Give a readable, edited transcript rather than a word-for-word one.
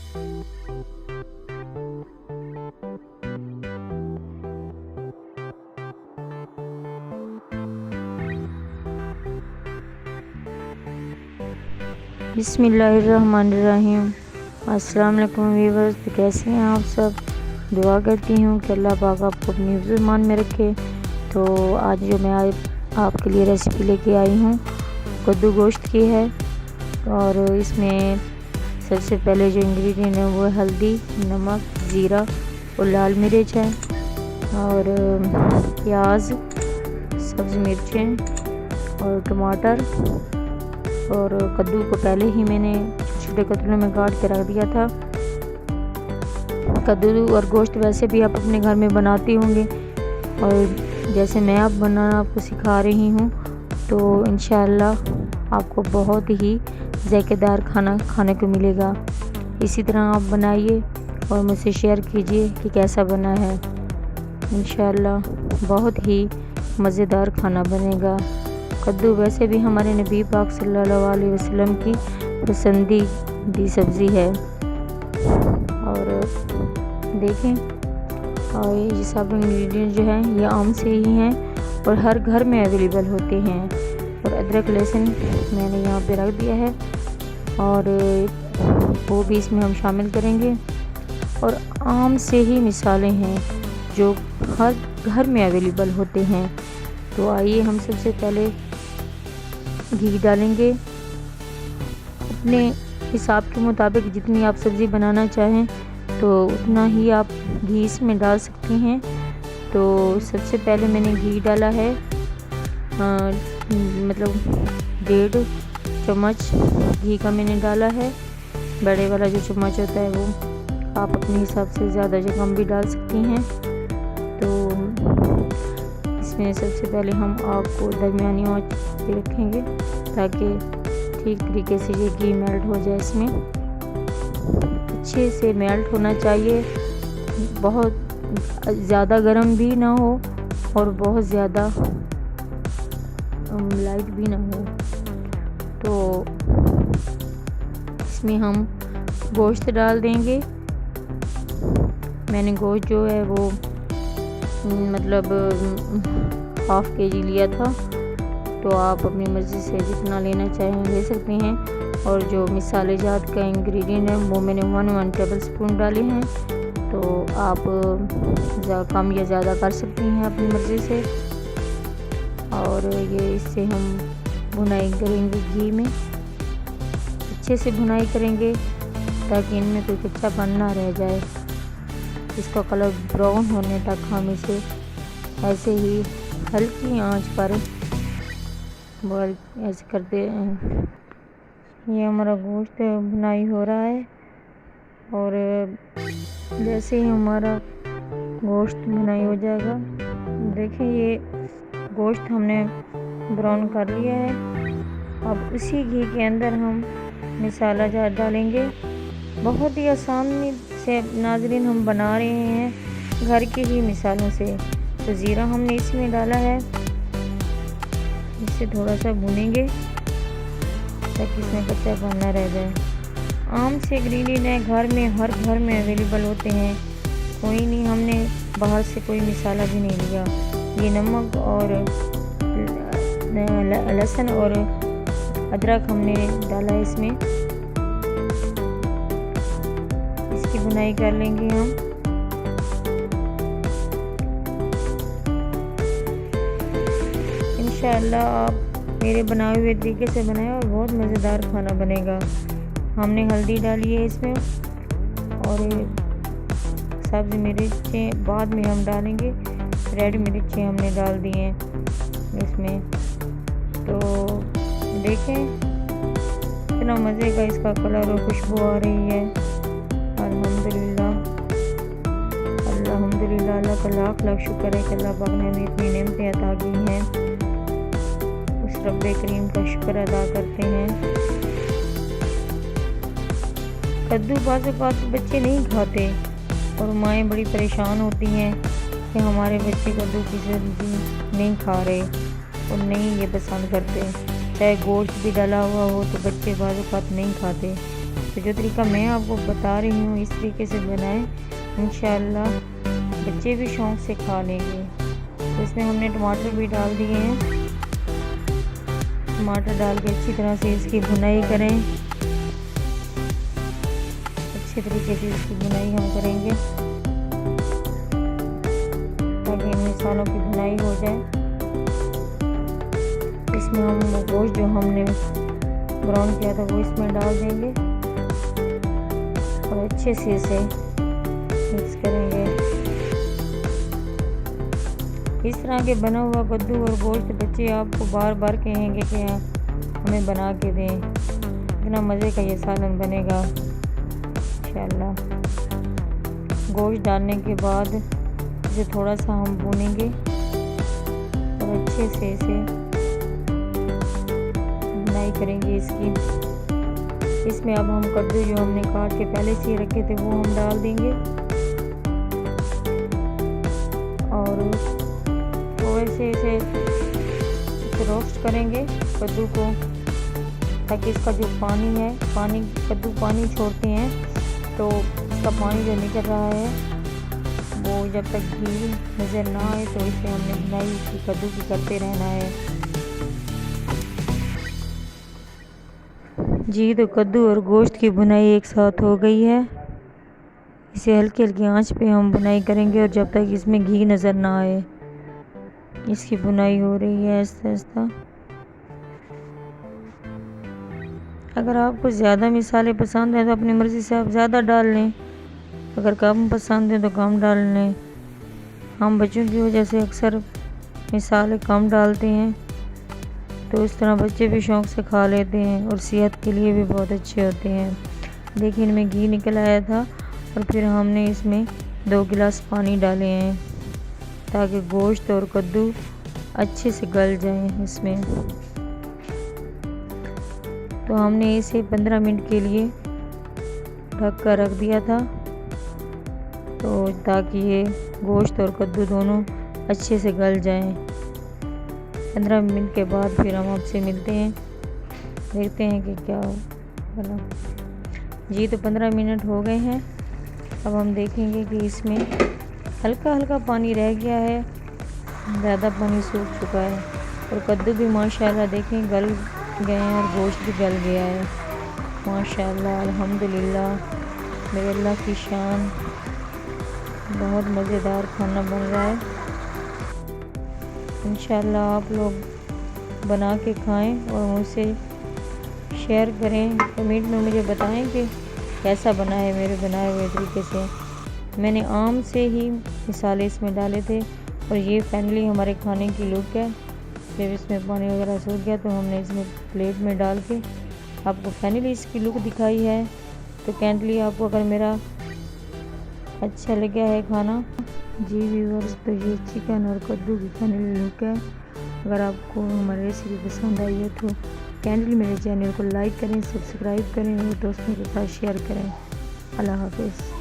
बिस्मिल्लाहिर्रहमानिर्रहीम। अस्सलाम वालेकुम व्यूअर्स, तो कैसे हैं आप सब। दुआ करती हूँ कि अल्लाह पाक आपको अपनी हिफ्ज़-ए-ईमान में रखे। तो आज जो मैं आपके लिए रेसिपी लेके आई हूँ कद्दू गोश्त की है। और इसमें सबसे पहले जो इंग्रेडिएंट है वो हल्दी, नमक, ज़ीरा और लाल मिर्च है, और प्याज, सब्ज़ मिर्चें और टमाटर। और कद्दू को पहले ही मैंने छोटे कतलों में काट के रख दिया था। कद्दू और गोश्त वैसे भी आप अपने घर में बनाते होंगे, और जैसे मैं आप बनाना आपको सिखा रही हूँ, तो इंशाअल्लाह आपको बहुत ही ज़ायकेदार खाना खाने को मिलेगा। इसी तरह आप बनाइए और मुझसे शेयर कीजिए कि कैसा बना है। इंशाअल्लाह बहुत ही मज़ेदार खाना बनेगा। कद्दू वैसे भी हमारे नबी पाक सल्लल्लाहु अलैहि वसल्लम की पसंदीदा सब्ज़ी है। और देखें, और ये सब इंग्रेडिएंट जो हैं ये आम से ही हैं और हर घर में अवेलेबल होते हैं। और अदरक लहसुन मैंने यहाँ पे रख दिया है, और वो भी इसमें हम शामिल करेंगे। और आम से ही मिसालें हैं जो हर घर में अवेलेबल होते हैं। तो आइए हम सबसे पहले घी डालेंगे अपने हिसाब के मुताबिक। जितनी आप सब्ज़ी बनाना चाहें तो उतना ही आप घी इसमें डाल सकती हैं। तो सबसे पहले मैंने घी डाला है, मतलब 1.5 चम्मच घी का मैंने डाला है। बड़े वाला जो चम्मच होता है वो आप अपने हिसाब से ज़्यादा या कम भी डाल सकती हैं। तो इसमें सबसे पहले हम आग को दरमियानी आंच पे रखेंगे ताकि ठीक तरीके से ये घी मेल्ट हो जाए। इसमें अच्छे से मेल्ट होना चाहिए, बहुत ज़्यादा गर्म भी ना हो और बहुत ज़्यादा लाइट भी ना हो। तो इसमें हम गोश्त डाल देंगे। मैंने गोश्त जो है वो मतलब 1/2 kg लिया था। तो आप अपनी मर्ज़ी से जितना लेना चाहें ले सकते हैं। और जो मिसाले जात का इंग्रेडिएंट है वो मैंने 1 टेबल स्पून डाले हैं। तो आप कम या ज़्यादा कर सकती हैं अपनी मर्ज़ी से। और ये इससे हम भुनाई करेंगे घी में, अच्छे से भुनाई करेंगे ताकि इनमें कोई कच्चापन ना रह जाए। इसका कलर ब्राउन होने तक हम इसे ऐसे ही हल्की आंच पर बॉयल ऐसे करते हैं। ये हमारा गोश्त भुनाई हो रहा है, और जैसे ही हमारा गोश्त भुनाई हो जाएगा, देखिए ये गोश्त हमने ब्राउन कर लिया है। अब उसी घी के अंदर हम मसाला जार डालेंगे। बहुत ही आसानी से नाज़रीन हम बना रहे हैं घर के ही मिसालों से। तो ज़ीरा हमने इसमें डाला है, इसे थोड़ा सा भुनेंगे ताकि इसमें कच्चापन ना रह जाए। आम से इंग्रेडिएंट है, घर में हर घर में अवेलेबल होते हैं। कोई नहीं, हमने बाहर से कोई मिसाला भी नहीं लिया। ये नमक और लहसुन और अदरक हमने डाला है इसमें। इसकी भुनाई कर लेंगे हम। इंशाअल्लाह आप मेरे बनाए हुए तरीके से बनाएं और बहुत मज़ेदार खाना बनेगा। हमने हल्दी डाली है इसमें, और सब्ज़ मिर्चें बाद में हम डालेंगे। रेड मिर्चें हमने डाल दी हैं इसमें। तो देखें इतना मज़े का इसका कलर और खुशबू आ रही है। अल्हम्दुलिल्लाह, अल्लाह का लाख लाख शुक्र है कि अल्लाह पाक ने हमें इतनी नेमतें अता की हैं। उस रब्बे करीम का शुक्र अदा करते हैं। कद्दू बाज़ बच्चे नहीं खाते और माएँ बड़ी परेशान होती हैं कि हमारे बच्चे कद्दू की सब्ज़ी नहीं खा रहे और नहीं ये पसंद करते। चाहे गोश्त भी डाला हुआ हो तो बच्चे बाज़ नहीं खाते। तो जो तरीका मैं आपको बता रही हूँ इस तरीके से बनाएं, इंशाअल्लाह बच्चे भी शौक़ से खा लेंगे। तो इसमें हमने टमाटर भी डाल दिए हैं। टमाटर डाल के अच्छी तरह से इसकी भुनाई करें। अच्छे तरीके से इसकी भुनाई हम करेंगे ताकि इन मसालों की भुनाई हो जाए। इसमें हम गोश्त जो हमने ब्राउन किया था वो इसमें डाल देंगे और अच्छे से इसे मिक्स करेंगे। इस तरह के बना हुआ कद्दू और गोश्त बच्चे आपको बार बार कहेंगे कि हमें बना के दें। इतना मज़े का ये सालन बनेगा इंशाअल्लाह। गोश्त डालने के बाद इसे थोड़ा सा हम भूनेंगे और अच्छे से इसे भुनाई करेंगे इसकी। इसमें अब हम कद्दू जो हमने काट के पहले से रखे थे वो हम डाल देंगे और वैसे इसे रोस्ट करेंगे कद्दू को, ताकि इसका जो पानी है, कद्दू पानी छोड़ते हैं, तो इसका पानी जो निकल रहा है वो जब तक घी नज़र ना आए तो इसे हमने भुनाई इसकी कद्दू की करते रहना है जी। तो कद्दू और गोश्त की भुनाई एक साथ हो गई है। इसे हल्की हल्की आंच पे हम भुनाई करेंगे और जब तक इसमें घी नज़र ना आए इसकी भुनाई हो रही है आहिस्ता आहिस्ता। अगर आपको ज़्यादा मिसाले पसंद हैं तो अपनी मर्ज़ी से आप ज़्यादा डाल लें, अगर कम पसंद है तो कम डाल लें। हम बच्चों की वजह से अक्सर मिसाले कम डालते हैं, तो इस तरह बच्चे भी शौक़ से खा लेते हैं और सेहत के लिए भी बहुत अच्छे होते हैं। देखिए इनमें घी निकल आया था और फिर हमने इसमें 2 गिलास पानी डाले हैं ताकि गोश्त और कद्दू अच्छे से गल जाएं इसमें। तो हमने इसे 15 मिनट के लिए ढक कर रख दिया था, तो ताकि ये गोश्त और कद्दू दोनों अच्छे से गल जाएं। 15 मिनट के बाद फिर हम आपसे मिलते हैं, देखते हैं कि क्या बना जी। तो 15 मिनट हो गए हैं। अब हम देखेंगे कि इसमें हल्का हल्का पानी रह गया है, ज़्यादा पानी सूख चुका है और कद्दू भी माशाल्लाह देखें गल गए हैं और गोश्त भी गल गया है माशाल्लाह। अल्हम्दुलिल्लाह, मेरे अल्लाह की शान। बहुत मज़ेदार खाना बन रहा है। इंशाल्लाह आप लोग बना के खाएं और मुझसे शेयर करें, कमेंट में मुझे बताएं कि कैसा बना है मेरे बनाए हुए तरीके से। मैंने आम से ही मिसाले इसमें डाले थे और ये फाइनली हमारे खाने की लुक है। जब इसमें पानी वगैरह सूख गया तो हमने इसमें प्लेट में डाल के आपको फाइनली इसकी लुक दिखाई है। तो काइंडली आपको अगर मेरा अच्छा लगा है खाना जी व्यूअर्स, तो ये चिकन और कद्दू की फाइनली लुक है। अगर आपको हमारी रेसिपी पसंद आई है तो काइंडली मेरे चैनल को लाइक करें, सब्सक्राइब करें और दोस्तों के साथ शेयर करें। अल्लाह हाफ़िज़।